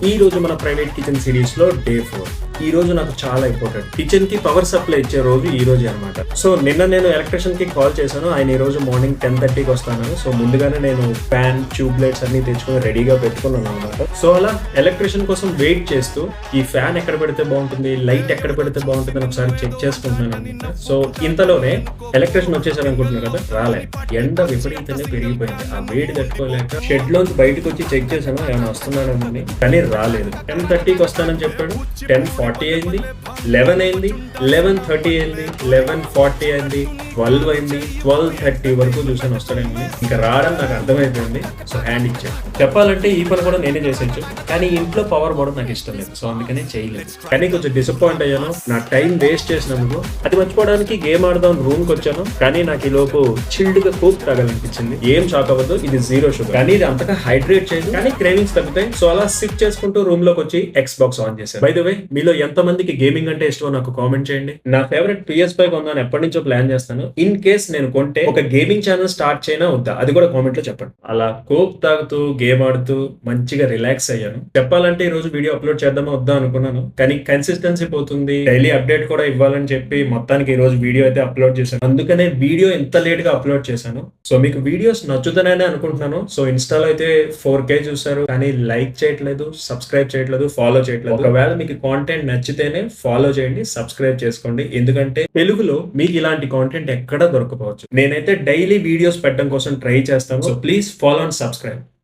ఈ రోజు మన ప్రైవేట్ కిచెన్ సిరీస్ లో డే 4. ఈ రోజు నాకు చాలా ఇంపార్టెంట్. కిచెన్ కి పవర్ సప్లై ఇచ్చే రోజు ఈ రోజు అనమాట. సో నిన్న నేను ఎలక్ట్రీషియన్ కి కాల్ చేశాను. ఆయన ఈ రోజు మార్నింగ్ 10:30కి వస్తాను. సో ముందుగానే నేను ఫ్యాన్, ట్యూబ్ లైట్స్ అన్ని తెచ్చుకొని రెడీగా పెట్టుకున్నాను అనమాట. సో అలా ఎలక్ట్రీషియన్ కోసం వెయిట్ చేస్తూ ఈ ఫ్యాన్ ఎక్కడ పెడితే బాగుంటుంది, లైట్ ఎక్కడ పెడితే బాగుంటుంది అని ఒకసారి చెక్ చేసుకుంటున్నాను అనమాట. సో ఇంతలోనే ఎలక్ట్రీషియన్ వచ్చేసారు అనుకుంటున్నారు కదా, రాలే. ఎండ విపరీతంగా పెరిగిపోయింది. ఆ వేడి తట్టుకోలేక షెడ్ లోంచి బయటకు వచ్చి చెక్ చేశాను ఏమైనా వస్తున్నాడేమో అని, కానీ రాలేదు. 10:30కి వస్తానని చెప్పాడు. 10:40 అయింది, 11 అయింది, 11:30 అయింది, 11:40 అయింది, 12 అయింది, 12:30 వరకు చూసాను వస్తాడేమో. ఇంకా రావడం నాకు అర్థమైపోయింది. సో హ్యాండ్ ఇచ్చాను. చెప్పాలంటే ఈ పని కూడా నేనే చేసేచ్చు, కానీ ఇంట్లో పవర్ కూడా నాకు ఇష్టం లేదు. సో అందుకనే చేయలేదు. కానీ కొంచెం డిసప్పాయింట్ అయ్యాను. నా టైం వేస్ట్ చేసినందుకు. అది మర్చిపోవడానికి గేమ్ ఆడదాం రూమ్ కి వచ్చాను, కానీ నాకు ఈ లోపు చిల్డ్ గా కోక్ తాగాలనిపించింది. ఏం షాక్ అవ్వదు, ఇది 0 షుగర్, కానీ ఇది అంతగా హైడ్రేట్ చేయదు, కానీ క్రేవింగ్స్ తగ్గుతాయి. సో అలా సిప్ చేసుకుంటూ రూమ్ లోకి వచ్చి Xbox ఆన్ చేశాను. బై ద వే, మీలో ఎంత మందికి గేమింగ్ అంటే ఇష్టమో నాకు కామెంట్ చేయండి. నా ఫేవరెట్ PS5 కొందాను ఎప్పటి నుంచో ప్లాన్ చేస్తాను. ఇన్ కేస్ నేను కొంటే ఒక గేమింగ్ ఛానల్ స్టార్ట్ చేయనా వద్దా, అది కూడా కామెంట్ లో చెప్పండి. అలా కోక్ తాగుతూ గేమ్ ఆడుతూ మంచిగా రిలాక్స్ అయ్యాను. చెప్పాలంటే ఈ రోజు వీడియో అప్లోడ్ చేద్దామా వద్దా అనుకున్నాను, కానీ కన్సిస్టెన్సీ పోతుంది. డైలీ అప్డేట్ కూడా ఇవ్వాలని చెప్పి మొత్తానికి ఈ రోజు వీడియో అయితే అప్లోడ్ చేశాను. అందుకనే వీడియో ఎంత లేట్ గా అప్లోడ్ చేశాను. సో మీకు వీడియోస్ నచ్చుతానని అనుకుంటున్నాను. సో ఇన్స్టాలో అయితే 4K చూసారు, కానీ లైక్ చేయట్లేదు, సబ్స్క్రైబ్ చేయట్లేదు, ఫాలో చేయట్లేదు. ఒకవేళ మీకు కాంటెంట్ నచ్చితేనే ఫాలో చేయండి, సబ్స్క్రైబ్ చేసుకోండి. ఎందుకంటే తెలుగులో మీకు ఇలాంటి కాంటెంట్ ఎక్కడా దొరకపోవచ్చు. నేనైతే డైలీ వీడియోస్ పెట్టడం కోసం ట్రై చేస్తాను. So please follow and subscribe.